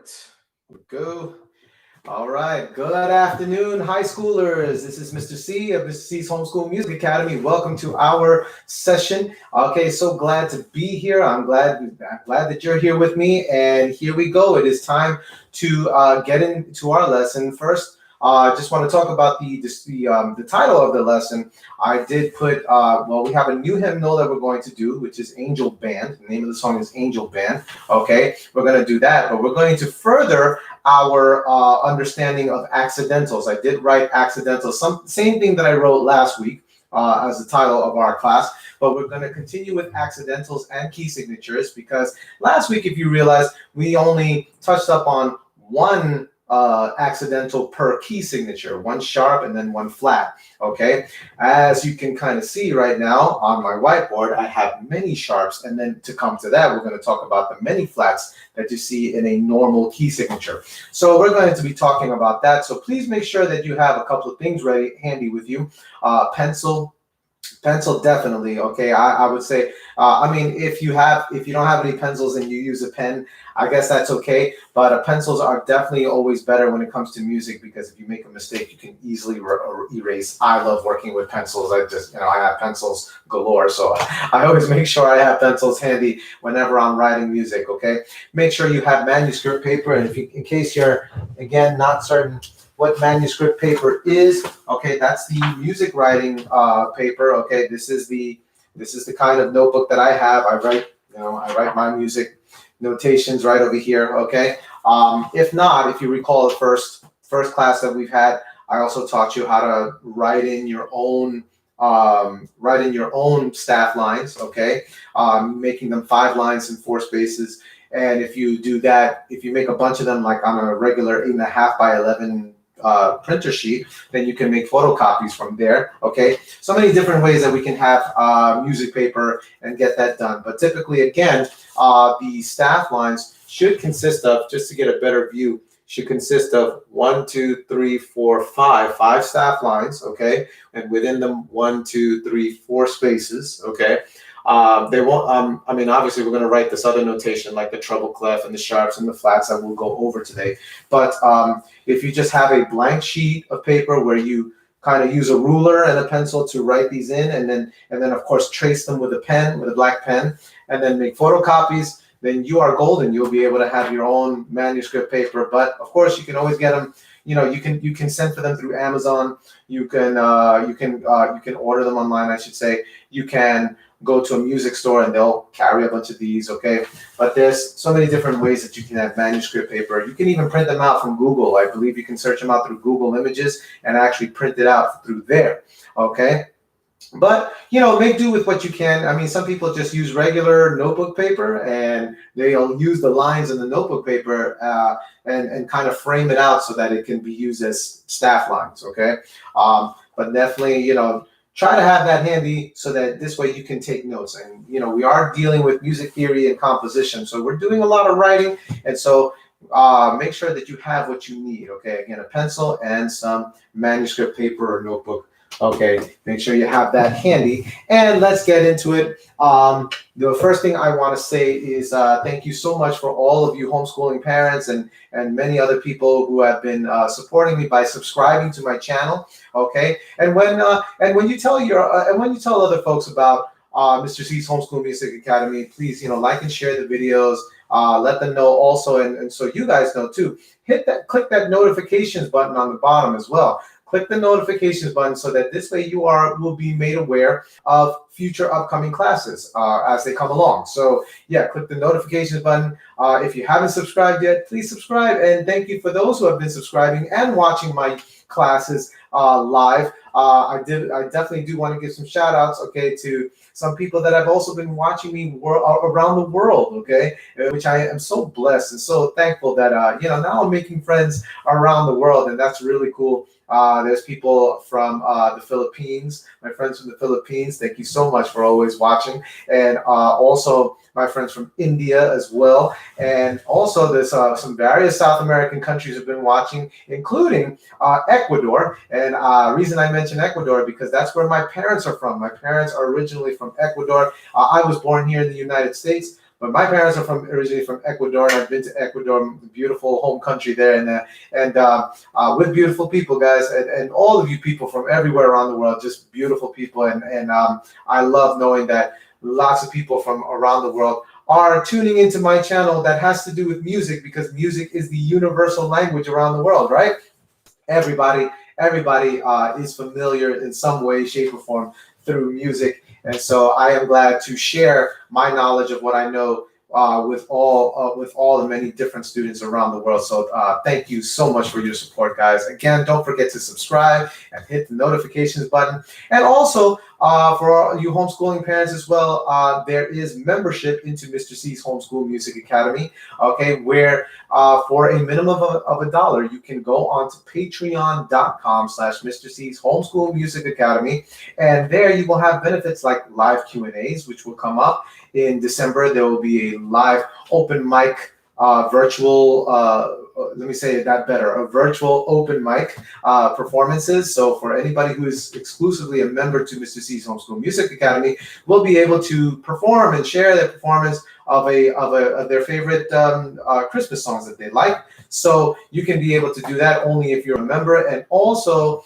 Start. Go. All right. Good afternoon, high schoolers. This is Mr. C of Mr. C's Homeschool Music Academy. Welcome to our session. Okay, so glad to be here. I'm glad that you're here with me. And here we go. It is time to get into our lesson. First, I just want to talk about the title of the lesson. I did put, we have a new hymnal that we're going to do, which is Angel Band. The name of the song is Angel Band. Okay, we're going to do that, but we're going to further our understanding of accidentals. I did write accidentals, same thing that I wrote last week as the title of our class, but we're going to continue with accidentals and key signatures because last week, if you realize, we only touched up on one accidental per key signature, one sharp and then one flat. Okay, as you can kind of see right now on my whiteboard, I have many sharps, and then to come to that, we're going to talk about the many flats that you see in a normal key signature. So we're going to be talking about that. So please make sure that you have a couple of things ready, handy with you. Pencil definitely. Okay, I would say, if you don't have any pencils and you use a pen, I guess that's okay. But pencils are definitely always better when it comes to music because if you make a mistake, you can easily erase. I love working with pencils. I have pencils galore, so I always make sure I have pencils handy whenever I'm writing music. Okay, make sure you have manuscript paper, and in case you're again not certain what manuscript paper is, okay, that's the music writing paper. Okay, this is the kind of notebook that I have. I write my music notations right over here. Okay, if you recall the first class that we've had, I also taught you how to write in your own staff lines. Okay, making them 5 lines and 4 spaces. And if you do that, if you make a bunch of them like on a regular 8.5 by 11 printer sheet, then you can make photocopies from there. Okay, so many different ways that we can have music paper and get that done. But typically, again, the staff lines should consist of, just to get a better view, should consist of 1, 2, 3, 4, 5 staff lines. Okay, and within them 1, 2, 3, 4 spaces. Okay. They won't, obviously we're going to write this other notation like the treble clef and the sharps and the flats that we'll go over today. But if you just have a blank sheet of paper where you kind of use a ruler and a pencil to write these in, and then of course trace them with a pen, with a black pen, and then make photocopies, then you are golden. You'll be able to have your own manuscript paper. But of course, you can always get them. You can send for them through Amazon. You can order them online, I should say. You can go to a music store and they'll carry a bunch of these. Okay, but there's so many different ways that you can have manuscript paper. You can even print them out from Google. I believe you can search them out through Google Images and actually print it out through there. Okay, but make do with what you can. Some people just use regular notebook paper and they'll use the lines in the notebook paper and kind of frame it out so that it can be used as staff lines. Okay, but definitely try to have that handy so that this way you can take notes. And we are dealing with music theory and composition, so we're doing a lot of writing, and so make sure that you have what you need. Okay, again, a pencil and some manuscript paper or notebook. Okay, make sure you have that handy, and let's get into it. The first thing I want to say is thank you so much for all of you homeschooling parents and many other people who have been supporting me by subscribing to my channel. Okay, and when you tell other folks about Mr. C's Homeschool Music Academy, please like and share the videos. Let them know also, and so you guys know too. Click that notifications button on the bottom as well. Click the notifications button so that this way you will be made aware of future upcoming classes as they come along. So yeah, click the notifications button. If you haven't subscribed yet, please subscribe. And thank you for those who have been subscribing and watching my classes live. I definitely do want to give some shout outs, okay, to some people that have also been watching me around the world, okay, which I am so blessed and so thankful that, now I'm making friends around the world, and that's really cool. There's people from the Philippines, my friends from the Philippines. Thank you so much for always watching. And also my friends from India as well. And also there's some various South American countries have been watching, including Ecuador. And reason I mention Ecuador because that's where my parents are from. My parents are originally from Ecuador. I was born here in the United States, but my parents are originally from Ecuador, and I've been to Ecuador, beautiful home country there, and with beautiful people, guys, and all of you people from everywhere around the world, just beautiful people, and I love knowing that lots of people from around the world are tuning into my channel that has to do with music, because music is the universal language around the world, right? Everybody is familiar in some way, shape, or form through music, and so I am glad to share my knowledge of what I know with all the many different students around the world. So thank you so much for your support, guys. Again, don't forget to subscribe and hit the notifications button. And also, for all you homeschooling parents as well, there is membership into Mr. C's Homeschool Music Academy, okay, where for a minimum of $1, you can go on to patreon.com/Mr. C's Homeschool Music Academy, and there you will have benefits like live Q&As, which will come up. In December, there will be a live open mic, virtual, let me say that better, a virtual open mic performances. So for anybody who is exclusively a member to Mr. C's Homeschool Music Academy, will be able to perform and share their performance of their favorite Christmas songs that they like. So you can be able to do that only if you're a member. And also,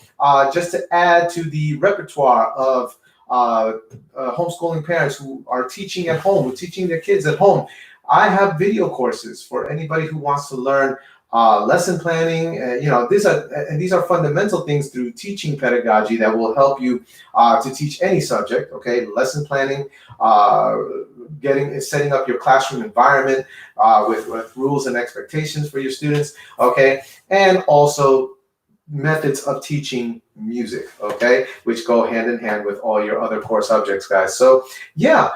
just to add to the repertoire of homeschooling parents who are teaching at home, who are teaching their kids at home, I have video courses for anybody who wants to learn lesson planning. These are fundamental things through teaching pedagogy that will help you to teach any subject. Okay, lesson planning, setting up your classroom environment with rules and expectations for your students. Okay, and also methods of teaching music, okay, which go hand in hand with all your other core subjects, guys. So yeah,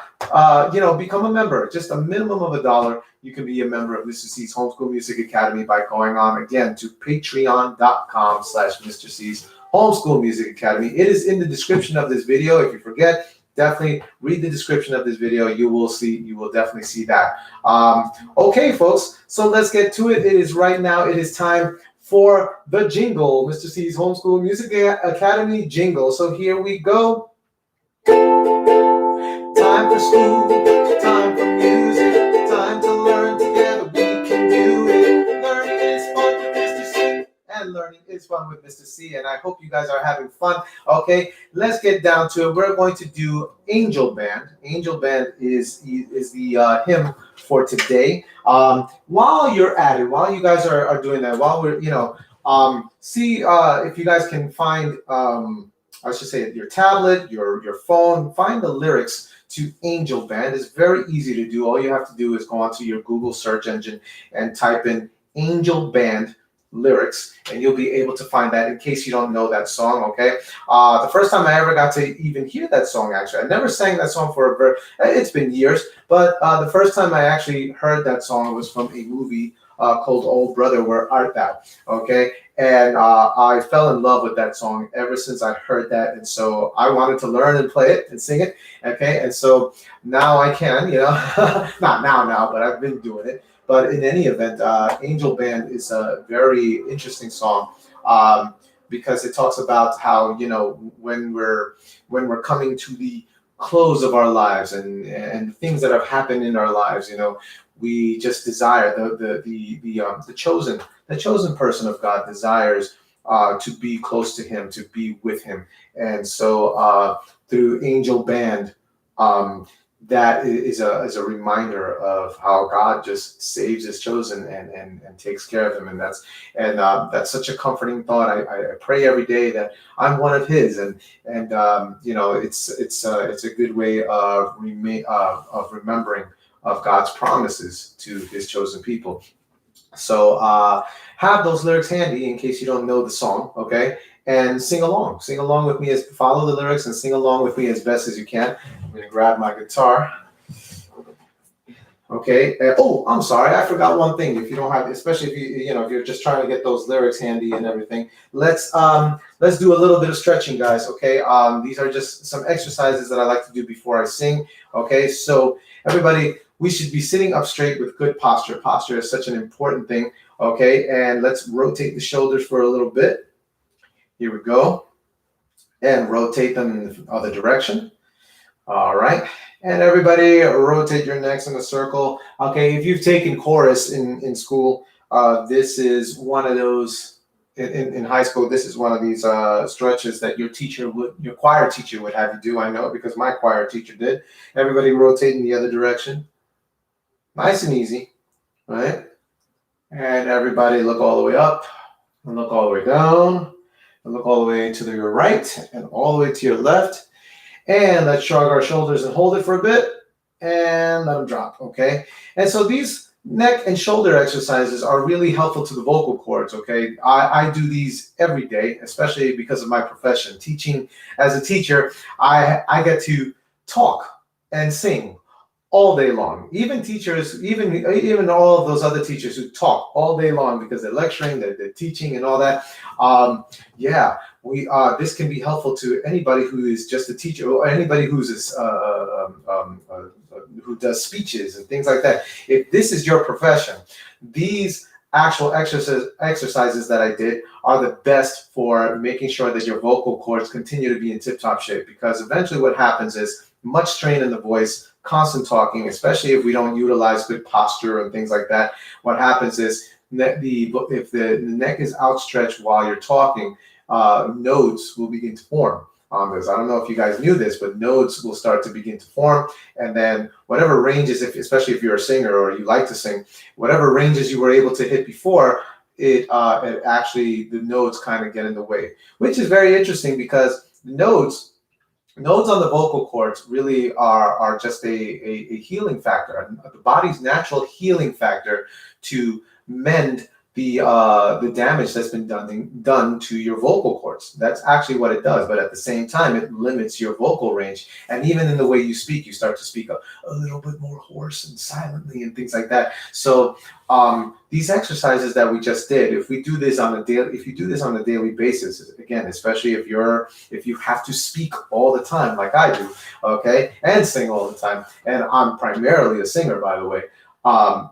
become a member. Just a minimum of $1. You can be a member of Mr. C's Homeschool Music Academy by going on again to patreon.com/Mr. C's Homeschool Music Academy. It is in the description of this video. If you forget, definitely read the description of this video. You will definitely see that. Okay, folks, so let's get to it. It is time for the jingle, Mr. C's Homeschool Music Academy jingle. So here we go. Time for school, time for music, time to learn together, we can do it. Learning is fun with Mr. C, and learning is fun with Mr. C, and I hope you guys are having fun. Okay, let's get down to it. We're going to do Angel Band. Angel Band is the hymn for today. While you're at it, while you guys are doing that, while we're, see if you guys can find, I should say, your tablet, your phone, find the lyrics to Angel Band. It's very easy to do. All you have to do is go onto your Google search engine and type in Angel Band lyrics, and you'll be able to find that in case you don't know that song. Okay, the first time I ever got to even hear that song, actually, I never sang that song it's been years, but the first time I actually heard that song was from a movie called Old Brother, Where Art Thou? Okay, and I fell in love with that song ever since I heard that, and so I wanted to learn and play it and sing it. Okay, and so now I can, not now, but I've been doing it. But in any event, Angel Band is a very interesting song because it talks about how, when we're coming to the close of our lives and things that have happened in our lives, we just desire the chosen person of God desires to be close to Him, to be with Him, and so through Angel Band, that is a reminder of how God just saves His chosen and takes care of them, and that's such a comforting thought. I pray every day that I'm one of His, and it's a good way of remembering of God's promises to His chosen people. So have those lyrics handy in case you don't know the song, okay? And sing along with me, follow the lyrics and sing along with me as best as you can. I'm gonna grab my guitar. Okay. I'm sorry, I forgot one thing. If you don't have, especially if if you're just trying to get those lyrics handy and everything, let's do a little bit of stretching, guys. Okay. These are just some exercises that I like to do before I sing. Okay. So everybody, we should be sitting up straight with good posture. Posture is such an important thing. Okay. And let's rotate the shoulders for a little bit. Here we go. And rotate them in the other direction. All right. And everybody rotate your necks in a circle. Okay, if you've taken chorus in school, this is one of those, in high school, this is one of these stretches that your choir teacher would have you do. I know because my choir teacher did. Everybody rotate in the other direction. Nice and easy, right? And everybody look all the way up and look all the way down and look all the way to your right and all the way to your left. And let's shrug our shoulders and hold it for a bit and let them drop, okay? And so these neck and shoulder exercises are really helpful to the vocal cords, okay? I do these every day, especially because of my profession. Teaching as a teacher, I get to talk and sing all day long. Even teachers, even all of those other teachers who talk all day long because they're lecturing, they're teaching and all that. Yeah, this can be helpful to anybody who is just a teacher or anybody who's who does speeches and things like that. If this is your profession, these actual exercises that I did are the best for making sure that your vocal cords continue to be in tip-top shape, because eventually what happens is much strain in the voice, constant talking, especially if we don't utilize good posture and things like that. What happens is if the neck is outstretched while you're talking, nodes will begin to form on this. I don't know if you guys knew this, but nodes will start to begin to form, and then whatever ranges, especially if you're a singer or you like to sing, whatever ranges you were able to hit before, it actually, the nodes kind of get in the way, which is very interesting because the nodes on the vocal cords really are just a healing factor, the body's natural healing factor to mend the damage that's been done to your vocal cords. That's actually what it does, but at the same time, it limits your vocal range. And even in the way you speak, you start to speak a little bit more hoarse and silently and things like that. So these exercises that we just did, if you do this on a daily basis, again, especially if you have to speak all the time like I do, okay, and sing all the time, and I'm primarily a singer, by the way,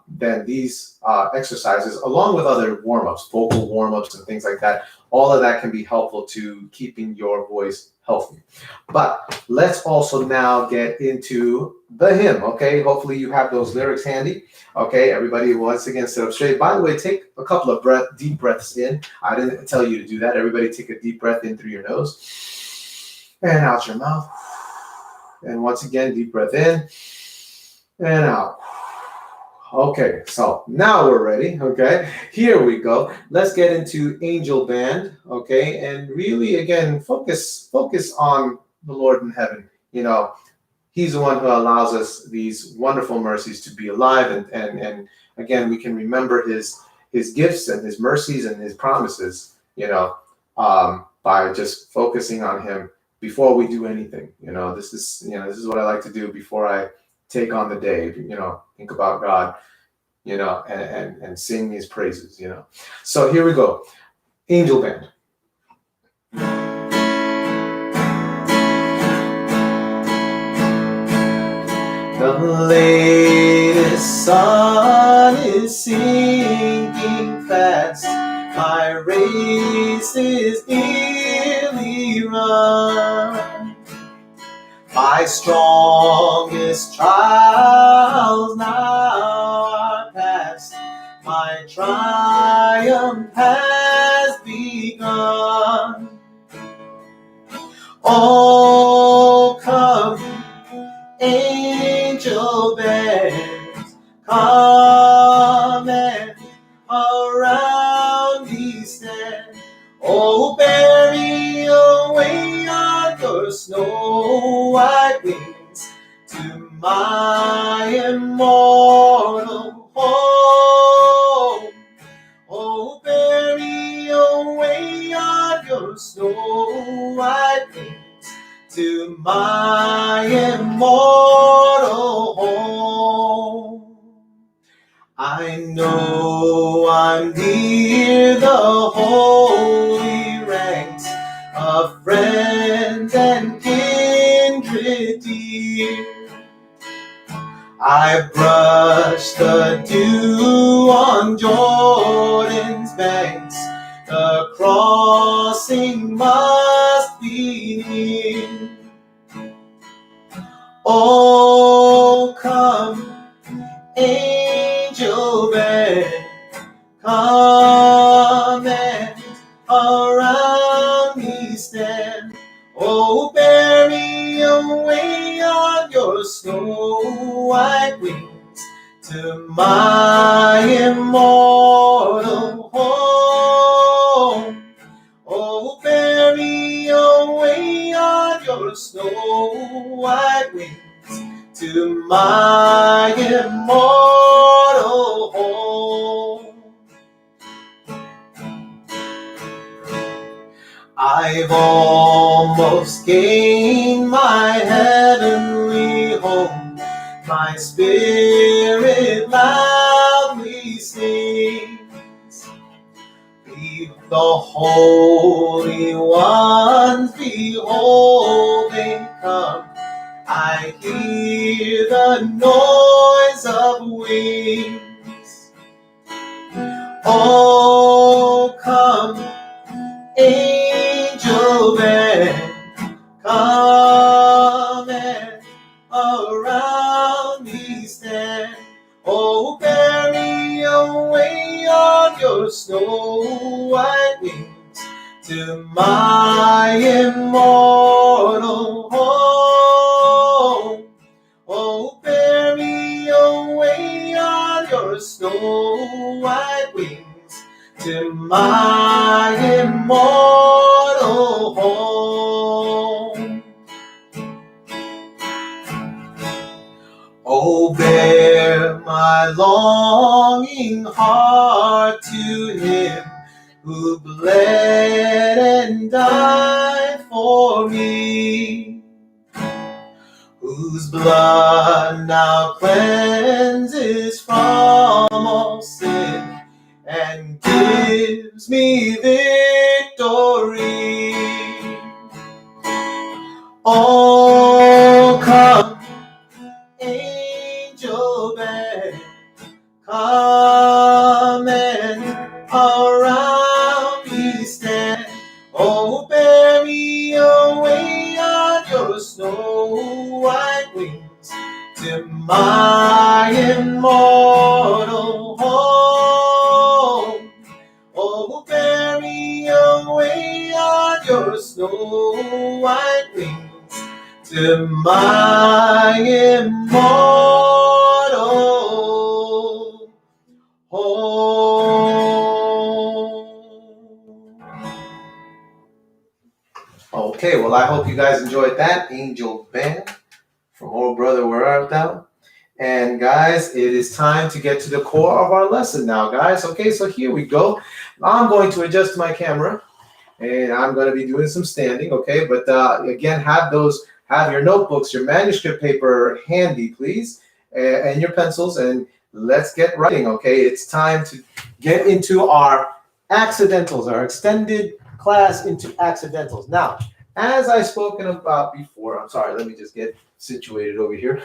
then these exercises, along with other warm-ups, vocal warm-ups and things like that, all of that can be helpful to keeping your voice healthy. But let's also now get into the hymn, okay? Hopefully you have those lyrics handy. Okay, everybody, once again, sit up straight. By the way, take a couple of deep breaths in. I didn't tell you to do that. Everybody take a deep breath in through your nose and out your mouth. And once again, deep breath in and out. Okay, so now we're ready, okay? Here we go. Let's get into Angel Band, okay? And really, again, focus on the Lord in heaven. You know, He's the one who allows us these wonderful mercies to be alive. And again, we can remember His gifts and His mercies and His promises, by just focusing on Him before we do anything. This is what I like to do before I take on the day, think about God, and sing His praises, So here we go. Angel Band. The latest sun is sinking fast. My race is nearly run. My strongest trials now are past. My triumph has begun. Oh, come, angel bands, come and around me stand. Oh, bury away on your snow white wings to my immortal home. Oh, bury away on your snow white wings to my immortal home. I know I'm near the holy ranks of friends and kindred dear. I brush the dew on Jordan's banks. The crossing must be near. Oh, come, angel band, come and around me stand. Oh, bear me away on your snow white wings to my immortal home. Oh, bear me away on your snow white wings to my immortal home. I've almost gained my heavenly home. My spirit loudly sings. The Holy Ones, behold, they come. I hear the noise of wings. Oh, come, angel band, come and around me stand. Oh, bear me away on your snow white wings to my immortal home. Oh, bear me away on your snow white wings to my immortal home. Oh, bear my longing heart to him who bled and died for me, whose blood now cleanses from all sin and gives me victory. Oh, come, angel band, come and around me stand. Oh, bear me away on your snow white wings to my immortal home. Oh, bear me away on your snow white wings to my immortal home. Okay, well, I hope you guys enjoyed that Angel Band from old brother Where Art Thou? And guys, it is time to get to the core of our lesson now, guys. Okay, so here we go. I'm going to adjust my camera, and I'm going to be doing some standing. Okay, but again, have your notebooks, your manuscript paper handy, please, and your pencils, and let's get writing. Okay, it's time to get into our accidentals, our extended class into accidentals. Now, as I've spoken about before, I'm sorry, let me just get situated over here.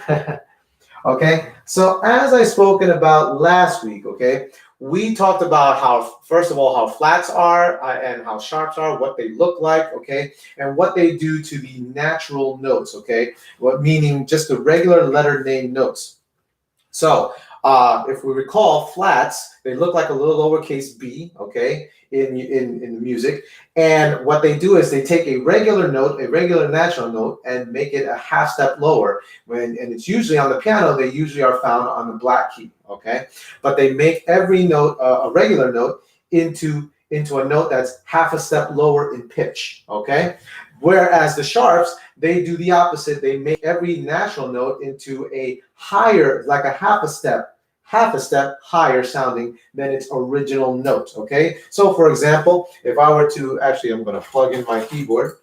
Okay, so as I spoken about last week, okay, we talked about how, first of all, how flats are and how sharps are, what they look like, okay, and what they do to the natural notes, okay, meaning just the regular letter name notes. So if we recall, flats, they look like a little lowercase b, okay, in the music. And what they do is they take a regular note, a regular natural note, and make it a half step lower. And it's usually on the piano, they usually are found on the black key, okay? But they make every note, a regular note, into a note that's half a step lower in pitch, okay? Whereas the sharps, they do the opposite. They make every natural note into a higher, like a half a step higher sounding than its original note, okay? So for example, if I were to, actually I'm gonna plug in my keyboard,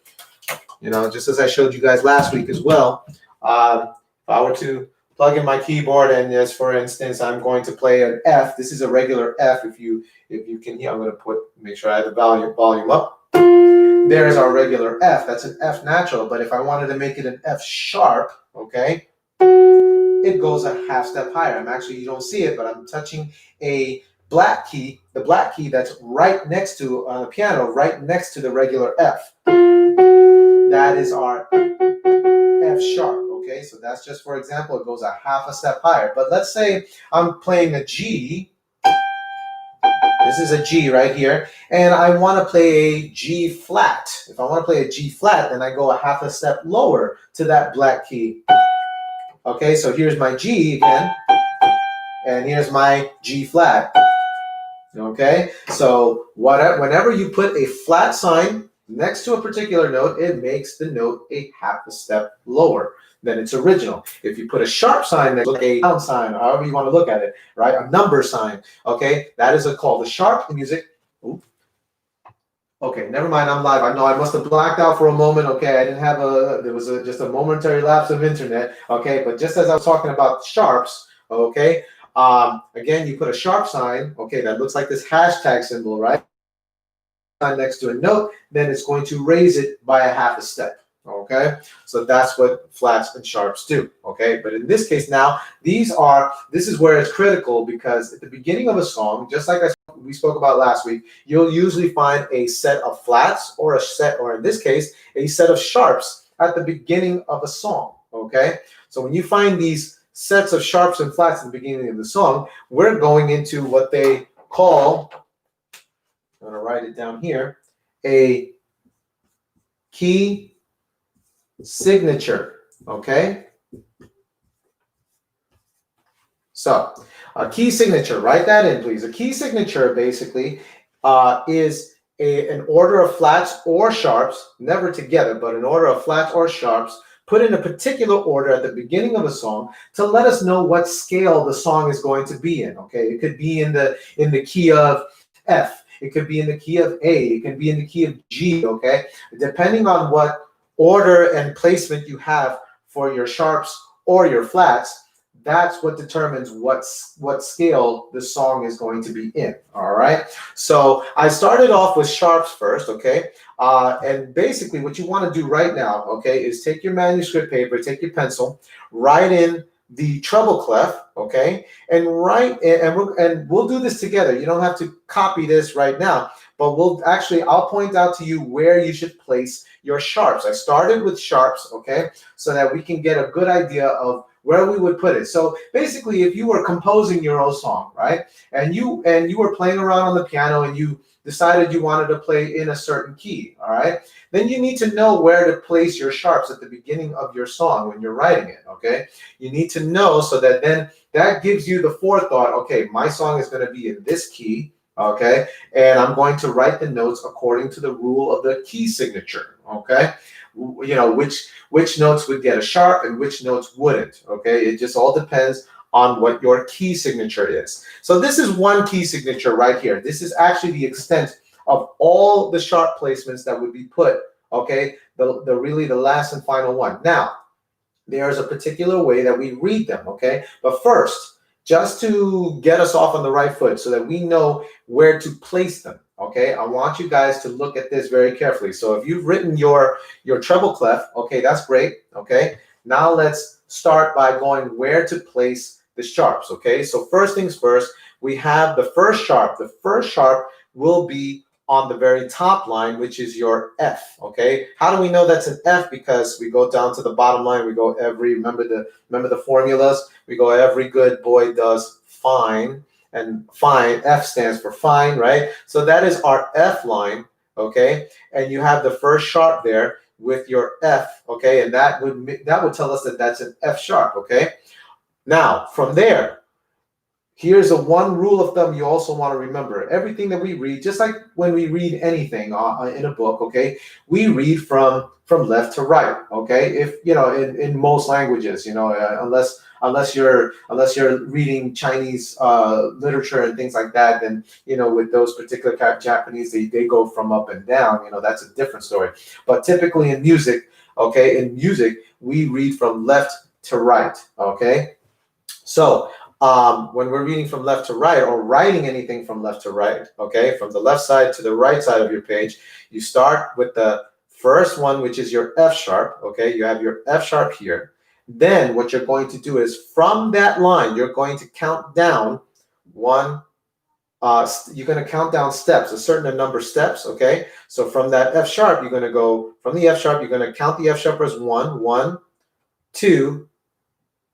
just as I showed you guys last week as well. If I were to plug in my keyboard and just for instance, I'm going to play an F. This is a regular F. If you can hear, I'm gonna make sure I have the volume up. There is our regular F. That's an F natural. But if I wanted to make it an F sharp, okay, it goes a half step higher. You don't see it, but I'm touching a black key, the black key that's right next to the piano, right next to the regular F. That is our F sharp, Okay, so that's just for example, it goes a half a step higher. But let's say I'm playing a G. This is a G right here, and I want to play a G flat. If I want to play a G flat, then I go a half a step lower to that black key. Okay, so here's my G again, and here's my G flat. Okay, so whenever you put a flat sign next to a particular note, it makes the note a half a step lower than its original. If you put a sharp sign next to a down sign, however you want to look at it, right? A number sign, okay? That is called the sharp music. Ooh. Okay, never mind, I'm live. I know I must have blacked out for a moment, okay? I didn't have there was just a momentary lapse of internet, okay? But just as I was talking about sharps, okay? Again, you put a sharp sign, okay, that looks like this hashtag symbol, right? Next to a note, then it's going to raise it by a half a step. Okay, so that's what flats and sharps do. Okay, but in this case now, this is where it's critical, because at the beginning of a song, just like we spoke about last week, you'll usually find a set of flats or in this case, a set of sharps at the beginning of a song. Okay, so when you find these sets of sharps and flats at the beginning of the song, we're going into what they call, I'm going to write it down here, a key signature. Okay, so a key signature, write that in, please. A key signature basically is an order of flats or sharps, never together, but an order of flats or sharps put in a particular order at the beginning of a song to let us know what scale the song is going to be in. Okay, it could be in the key of F, it could be in the key of A, it can be in the key of G. Okay, depending on what order and placement you have for your sharps or your flats, that's what determines what scale the song is going to be in. All right, so I started off with sharps first. Okay, and basically what you want to do right now, okay, is take your manuscript paper, take your pencil, write in the treble clef, okay, and we'll do this together. You don't have to copy this right now, but I'll point out to you where you should place your sharps. I started with sharps, okay, so that we can get a good idea of where we would put it. So basically, if you were composing your own song, right, and you were playing around on the piano and you decided you wanted to play in a certain key, all right, then you need to know where to place your sharps at the beginning of your song when you're writing it. Okay, you need to know, so that then that gives you the forethought. Okay, my song is going to be in this key. Okay, and I'm going to write the notes according to the rule of the key signature. Okay, you know which notes would get a sharp and which notes wouldn't. Okay, it just all depends on what your key signature is. So this is one key signature right here. This is actually the extent of all the sharp placements that would be put. Okay, really the last and final one. Now, there's a particular way that we read them. Okay, but first, just to get us off on the right foot so that we know where to place them, okay, I want you guys to look at this very carefully. So if you've written your treble clef, okay, that's great. Okay, now let's start by going where to place the sharps. Okay, so first things first, we have the first sharp. The first sharp will be on the very top line, which is your F. Okay, how do we know that's an F? Because we go down to the bottom line. We go remember the formulas. We go, every good boy does fine, and fine, F stands for fine, right? So that is our F line. Okay, and you have the first sharp there with your F. Okay, and that would tell us that that's an F sharp. Okay, now from there, here's one rule of thumb you also want to remember. Everything that we read, just like when we read anything in a book, okay, we read from left to right, okay? If you know, in most languages, you know, unless you're reading Chinese literature and things like that, then you know, with those particular kind of Japanese, they go from up and down. You know, that's a different story. But typically in music, okay, we read from left to right, okay? So when we're reading from left to right or writing anything from left to right, okay, from the left side to the right side of your page, you start with the first one, which is your F sharp, okay? You have your F sharp here. Then what you're going to do is from that line, you're going to count down you're going to count down steps, a certain number of steps, okay? So from that F sharp, you're going to go, from the F sharp, you're going to count the F sharp as 1, 1, 2,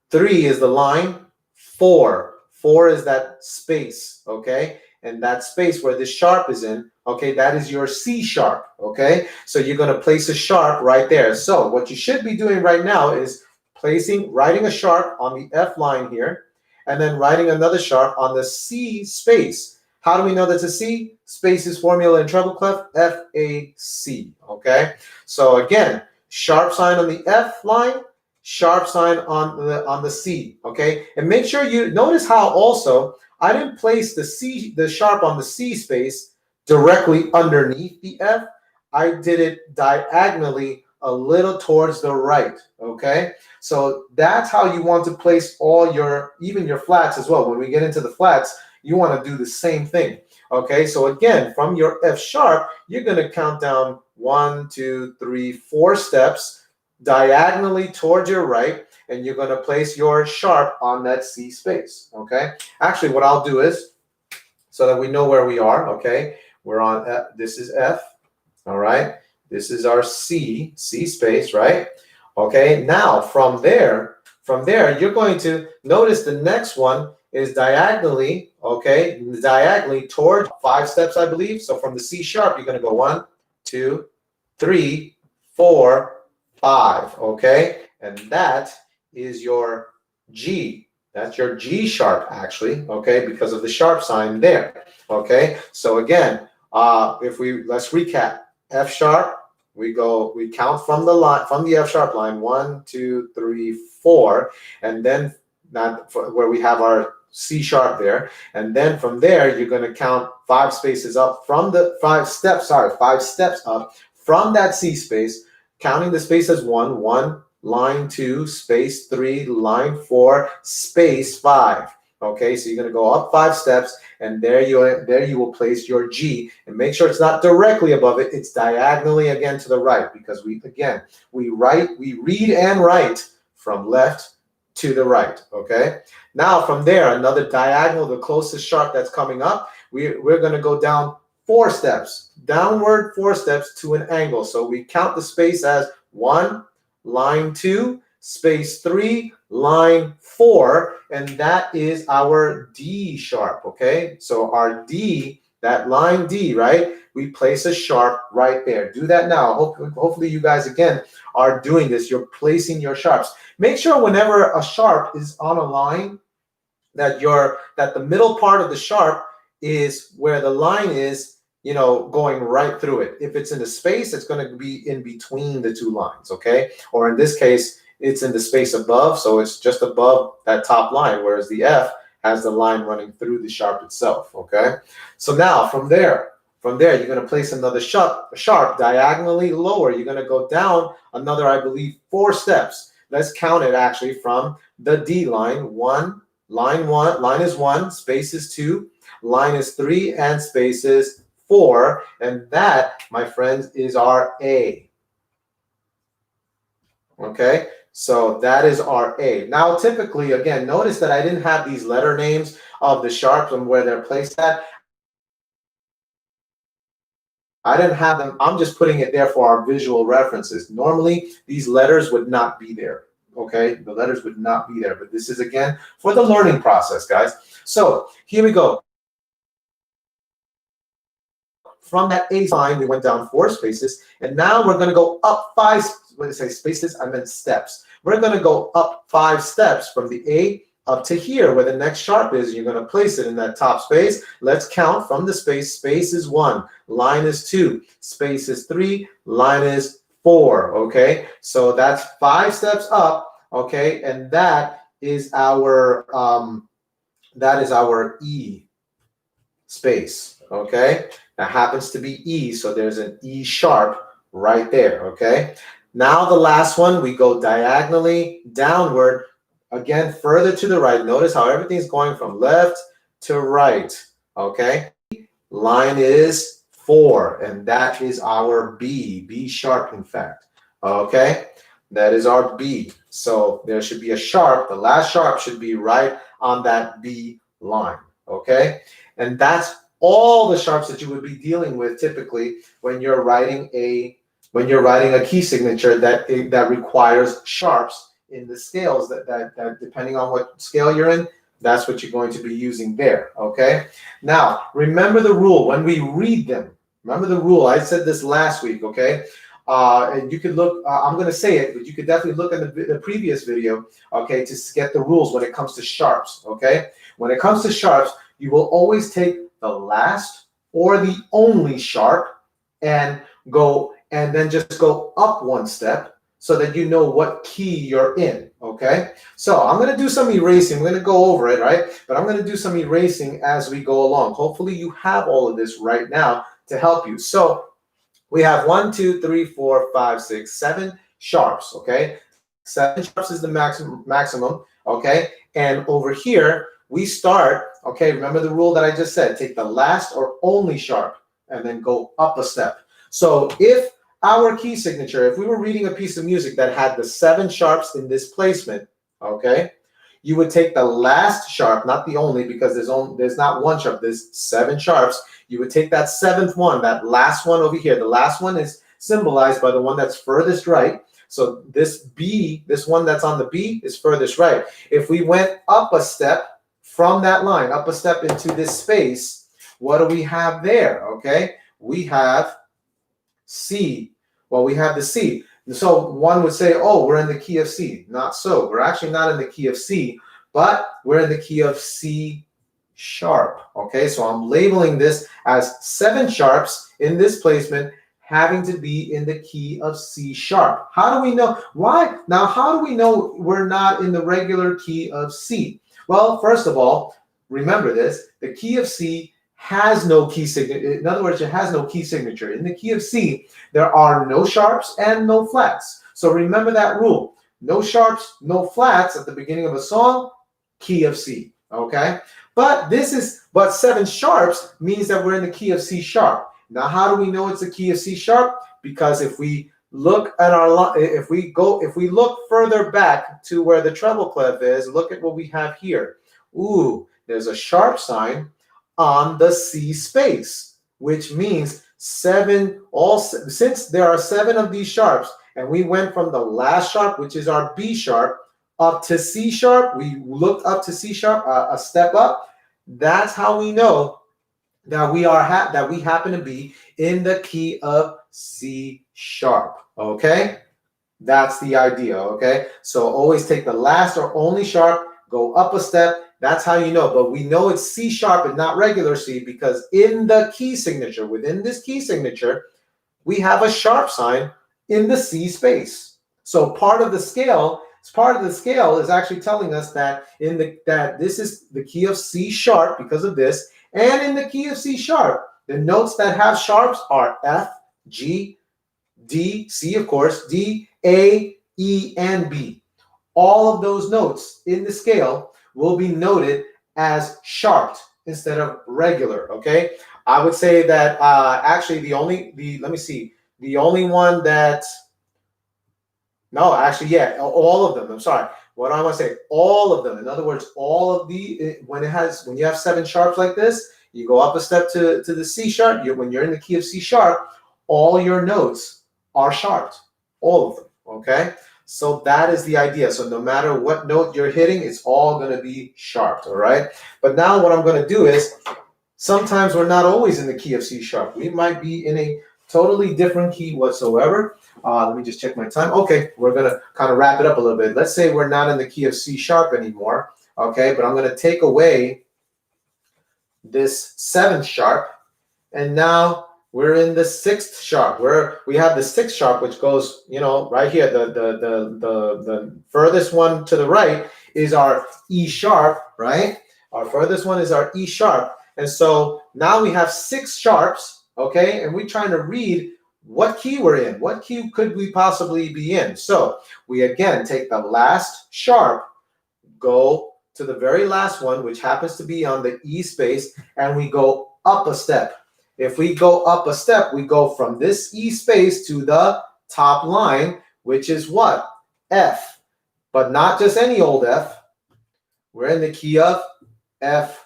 3 is the line, 4. 4 is that space, okay? And that space where this sharp is in, okay, that is your C sharp, okay? So you're going to place a sharp right there. So what you should be doing right now is writing a sharp on the F line here, and then writing another sharp on the C space. How do we know that's a C? Space is formula in treble clef, F-A-C, okay? So again, sharp sign on the F line, sharp sign on the C, okay? And make sure you notice how also I didn't place the sharp on the C space directly underneath the F. I did it diagonally a little towards the right, okay? So that's how you want to place even your flats as well. When we get into the flats, you want to do the same thing, okay? So again, from your F sharp, you're going to count down 1, 2, 3, 4 steps diagonally towards your right, and you're going to place your sharp on that C space, okay? Actually, what I'll do is, so that we know where we are, okay? We're on F, this is F, all right? This is our C space, right? Okay, now from there, you're going to notice the next one is diagonally, okay? Diagonally towards 5 steps, I believe. So from the C sharp, you're going to go 1, 2, 3, 4, 5, okay? And that is your G. That's your G sharp, actually, okay, because of the sharp sign there, okay? So again, let's recap. F sharp, we count from the F sharp line, 1, 2, 3, 4, and then where we have our C sharp there, and then from there you're going to count 5 steps up from that C space, counting the space as 1, line 2, space 3, line 4, space 5. Okay, so you're going to go up 5 steps, and there you will place your G, and make sure it's not directly above it, it's diagonally again to the right, because we read and write from left to the right, okay? Now from there, another diagonal, the closest sharp that's coming up, we're going to go down 4 steps, downward 4 steps to an angle. So we count the space as 1, line 2, space 3, line 4, and that is our D sharp, okay? So our D, that line D, right? We place a sharp right there. Do that now. Hopefully you guys, again, are doing this. You're placing your sharps. Make sure whenever a sharp is on a line that the middle part of the sharp is where the line is, going right through it. If it's in the space, it's going to be in between the 2 lines, okay? Or in this case, it's in the space above, so it's just above that top line, whereas the F has the line running through the sharp itself, okay? So now from there, you're going to place another sharp diagonally lower. You're going to go down another, I believe, 4 steps. Let's count it actually from the D line. Line is 1, space is 2, line is 3, and space is 4. And that, my friends, is our A. Okay, so that is our A. Now, typically, again, notice that I didn't have these letter names of the sharps and where they're placed at. I didn't have them. I'm just putting it there for our visual references. Normally, these letters would not be there. Okay, the letters would not be there. But this is, again, for the learning process, guys. So here we go. From that A line, we went down 4 spaces. And now we're going to go up 5, when I say spaces, I meant steps. We're going to go up 5 steps from the A up to here where the next sharp is. You're going to place it in that top space. Let's count from the space. Space is 1, line is 2, space is 3, line is 4. Okay, so that's 5 steps up. Okay, and that is our E space. Okay, that happens to be E, so there's an E sharp right there. Okay, now the last one, we go diagonally downward. Again, further to the right. Notice how everything's going from left to right, okay? Line is 4, and that is our B sharp, in fact, okay? That is our B. So there should be a sharp. The last sharp should be right on that B line, okay? And that's all the sharps that you would be dealing with typically when you're writing a key signature that requires sharps in the scales that depending on what scale you're in, that's what you're going to be using there, okay? Now, remember the rule when we read them. Remember the rule. I said this last week, okay? And you could look, I'm going to say it, but you could definitely look at the previous video, okay, to get the rules when it comes to sharps, okay? When it comes to sharps, you will always take the last or the only sharp and then just go up one step so that you know what key you're in, okay? So I'm going to do some erasing. We're going to go over it, right? But I'm going to do some erasing as we go along. Hopefully you have all of this right now to help you. So we have 1, 2, 3, 4, 5, 6, 7 sharps, okay? 7 sharps is the maximum, okay? And over here, we start, okay, remember the rule that I just said, take the last or only sharp and then go up a step. So if our key signature, if we were reading a piece of music that had the 7 sharps in this placement, okay, you would take the last sharp, not the only, because there's not one sharp, there's 7 sharps. You would take that 7th one, that last one over here. The last one is symbolized by the one that's furthest right. So this B, this one that's on the B is furthest right. If we went up a step from that line, up a step into this space, what do we have there, okay? We have C. Well, we have the C. So one would say, oh, we're in the key of C. Not so. We're actually not in the key of C, but we're in the key of C sharp. Okay, so I'm labeling this as 7 sharps in this placement having to be in the key of C sharp. How do we know? Why? Now, how do we know we're not in the regular key of C? Well, first of all, remember this. The key of C has no key signature. In other words, it has no key signature. In the key of C, there are no sharps and no flats. So remember that rule. No sharps, no flats at the beginning of a song, key of C, okay? But 7 sharps means that we're in the key of C sharp. Now, how do we know it's a key of C sharp? Because if we look at if we look further back to where the treble clef is, look at what we have here. Ooh, there's a sharp sign on the C space, which means 7, since there are 7 of these sharps, and we went from the last sharp, which is our B sharp, up to C sharp, we looked up to C sharp, a step up, that's how we know that we happen to be in the key of C sharp, okay? That's the idea, okay? So always take the last or only sharp, go up a step. That's how you know. But we know it's C sharp and not regular C because in the key signature, within this key signature, we have a sharp sign in the C space. So part of the scale is actually telling us that that this is the key of C sharp because of this. And in the key of C sharp, the notes that have sharps are F, G, D, C, of course, D, A, E, and B. All of those notes in the scale will be noted as sharped instead of regular, okay? I would say that actually the only one that, no, actually, yeah, all of them, I'm sorry. What I want to say, all of them. In other words, all of when you have 7 sharps like this, you go up a step to the C sharp. When you're in the key of C sharp, all your notes are sharped, all of them, okay? So that is the idea. So no matter what note you're hitting, it's all going to be sharped, all right? But now what I'm going to do is, sometimes we're not always in the key of C sharp. We might be in a totally different key whatsoever. Let me just check my time. Okay, we're going to kind of wrap it up a little bit. Let's say we're not in the key of C sharp anymore, okay? But I'm going to take away this 7th sharp, and now we're in the 6th sharp, where we have the 6th sharp, which goes, right here. The furthest one to the right is our E sharp, right? Our furthest one is our E sharp. And so now we have 6 sharps, okay? And we're trying to read what key we're in. What key could we possibly be in? So we again take the last sharp, go to the very last one, which happens to be on the E space, and we go up a step. If we go up a step, we go from this E space to the top line, which is what? F. But not just any old F. We're in the key of F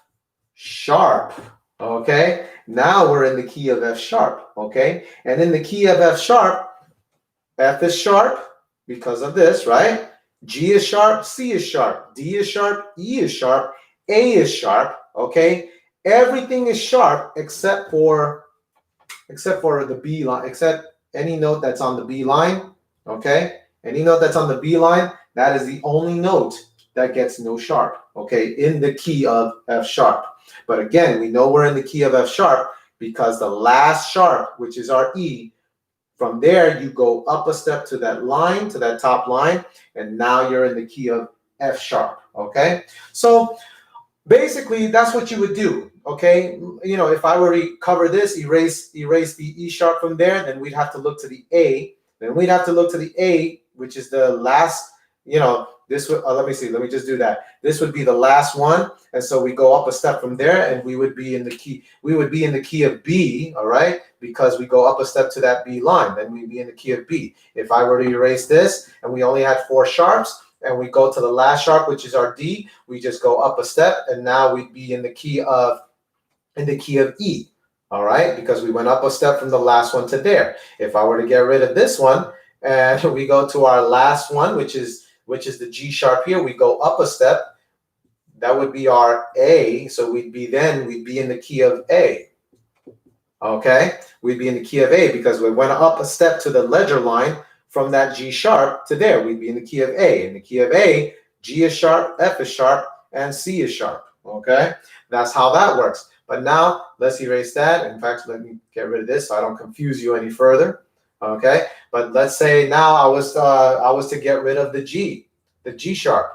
sharp, okay? Now we're in the key of F sharp, okay? And in the key of F sharp, F is sharp because of this, right? G is sharp, C is sharp, D is sharp, E is sharp, A is sharp, okay? Everything is sharp except for the B line, except any note that's on the B line, okay? Any note that's on the B line, that is the only note that gets no sharp, okay, in the key of F sharp. But again, we know we're in the key of F sharp because the last sharp, which is our E, from there you go up a step to that line, to that top line, and now you're in the key of F sharp, okay? So basically, that's what you would do, okay? You know, if I were to cover this, erase the E sharp from there, then we'd have to look to the A. Then we'd have to look to the A, which is the last, you know, this would, let me see, let me just do that. This would be the last one. And so we go up a step from there and we would be in the key of B, all right? Because we go up a step to that B line, then we'd be in the key of B. If I were to erase this and we only had 4 sharps, and we go to the last sharp, which is our D, we just go up a step, and now we'd be in the key of E, all right? Because we went up a step from the last one to there. If I were to get rid of this one, and we go to our last one, which is the G sharp here, we go up a step, that would be our A, so we'd be in the key of A, okay? We'd be in the key of A because we went up a step to the ledger line from that G sharp to there. We'd be in the key of A. In the key of A, G is sharp, F is sharp, and C is sharp, okay? That's how that works. But now, let's erase that. In fact, let me get rid of this so I don't confuse you any further, okay? But let's say now I was to get rid of the G sharp.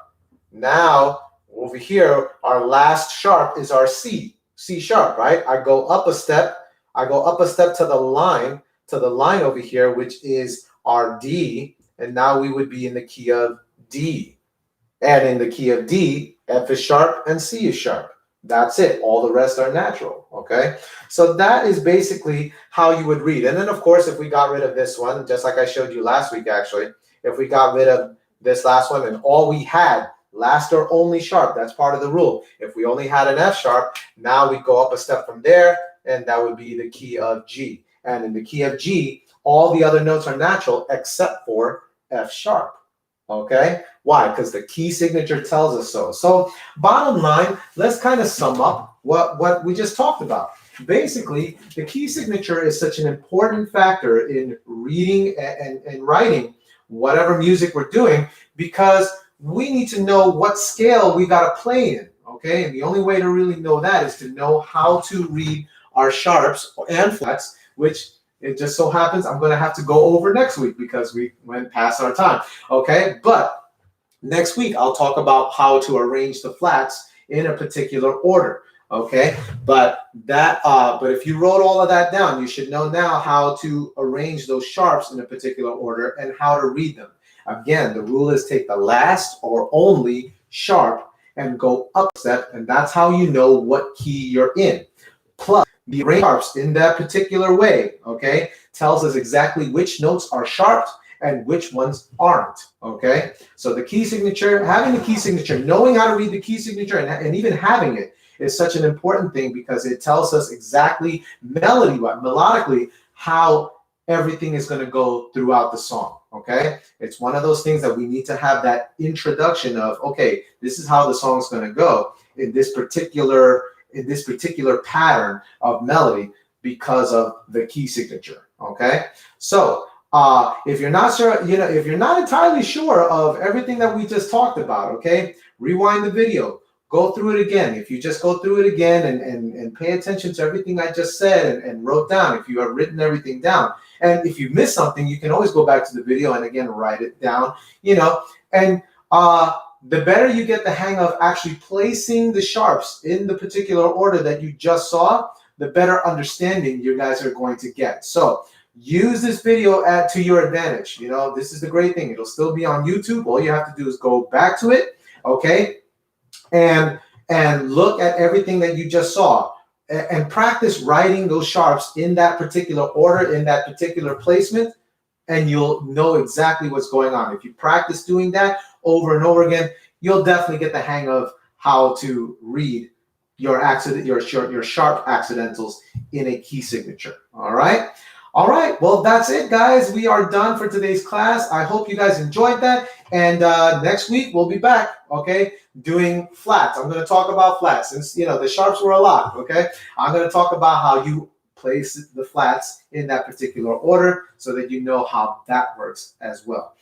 Now, over here, our last sharp is our C sharp, right? I go up a step to the line over here, which is our D, and now we would be in the key of D. And in the key of D, F is sharp and C is sharp. That's it. All the rest are natural, okay? So that is basically how you would read. And then, of course, if we got rid of this one, just like I showed you last week, actually, if we got rid of this last one and all we had, last or only sharp, that's part of the rule. If we only had an F sharp, now we go up a step from there, and that would be the key of G. And in the key of G, all the other notes are natural except for F sharp, okay? Why? Because the key signature tells us so. So bottom line, let's kind of sum up what we just talked about. Basically, the key signature is such an important factor in reading and writing whatever music we're doing because we need to know what scale we got to play in, okay? And the only way to really know that is to know how to read our sharps and flats, which it just so happens I'm going to have to go over next week because we went past our time, okay? But next week, I'll talk about how to arrange the flats in a particular order, okay? But if you wrote all of that down, you should know now how to arrange those sharps in a particular order and how to read them. Again, the rule is take the last or only sharp and go up a step, and that's how you know what key you're in. Plus, the arrange sharps in that particular way, okay, tells us exactly which notes are sharp and which ones aren't, okay? So the key signature, having the key signature, knowing how to read the key signature and even having it is such an important thing because it tells us exactly melodically how everything is going to go throughout the song, okay? It's one of those things that we need to have that introduction of, okay, this is how the song's going to go in this particular pattern of melody because of the key signature, okay? So if you're not sure, if you're not entirely sure of everything that we just talked about, okay, rewind the video, go through it again. If you just go through it again and pay attention to everything I just said and wrote down, if you have written everything down, and if you missed something, you can always go back to the video and again write it down, and the better you get the hang of actually placing the sharps in the particular order that you just saw, the better understanding you guys are going to get. So use this video to your advantage. This is the great thing. It'll still be on YouTube. All you have to do is go back to it, okay, and look at everything that you just saw and practice writing those sharps in that particular order, in that particular placement, and you'll know exactly what's going on. If you practice doing that over and over again, you'll definitely get the hang of how to read your sharp accidentals in a key signature. All right. All right, well, that's it, guys. We are done for today's class. I hope you guys enjoyed that. And next week, we'll be back, okay, doing flats. I'm going to talk about flats since, the sharps were a lot, okay? I'm going to talk about how you place the flats in that particular order so that you know how that works as well.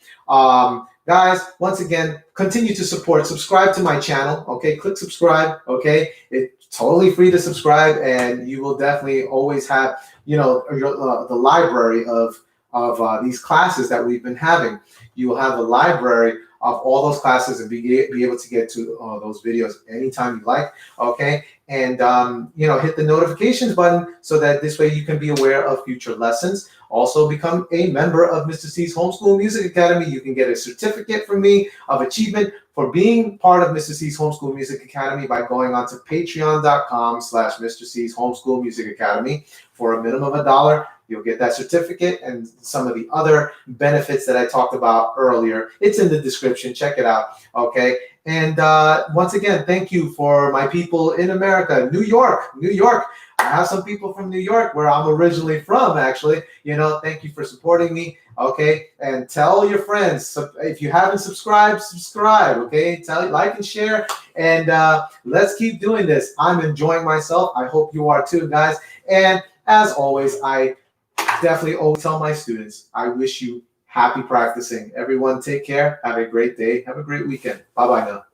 Guys, once again, continue to subscribe to my channel, okay? Click subscribe, okay? It's totally free to subscribe, and you will definitely always have, the library of these classes that we've been having. You will have a library of all those classes and be able to get to those videos anytime you like, okay? And, hit the notifications button so that this way you can be aware of future lessons. Also become a member of Mr. C's Homeschool Music Academy. You can get a certificate from me of achievement for being part of Mr. C's Homeschool Music Academy by going on to patreon.com/Mr. C's Homeschool Music Academy. For a minimum of $1, you'll get that certificate and some of the other benefits that I talked about earlier. It's in the description. Check it out, okay? And once again, thank you for my people in America, New York. I have some people from New York, where I'm originally from, actually. Thank you for supporting me, okay? And tell your friends. If you haven't subscribed, subscribe, okay? Like and share, and let's keep doing this. I'm enjoying myself. I hope you are too, guys. And as always, I definitely always tell my students, I wish you happy practicing. Everyone, take care. Have a great day. Have a great weekend. Bye-bye now.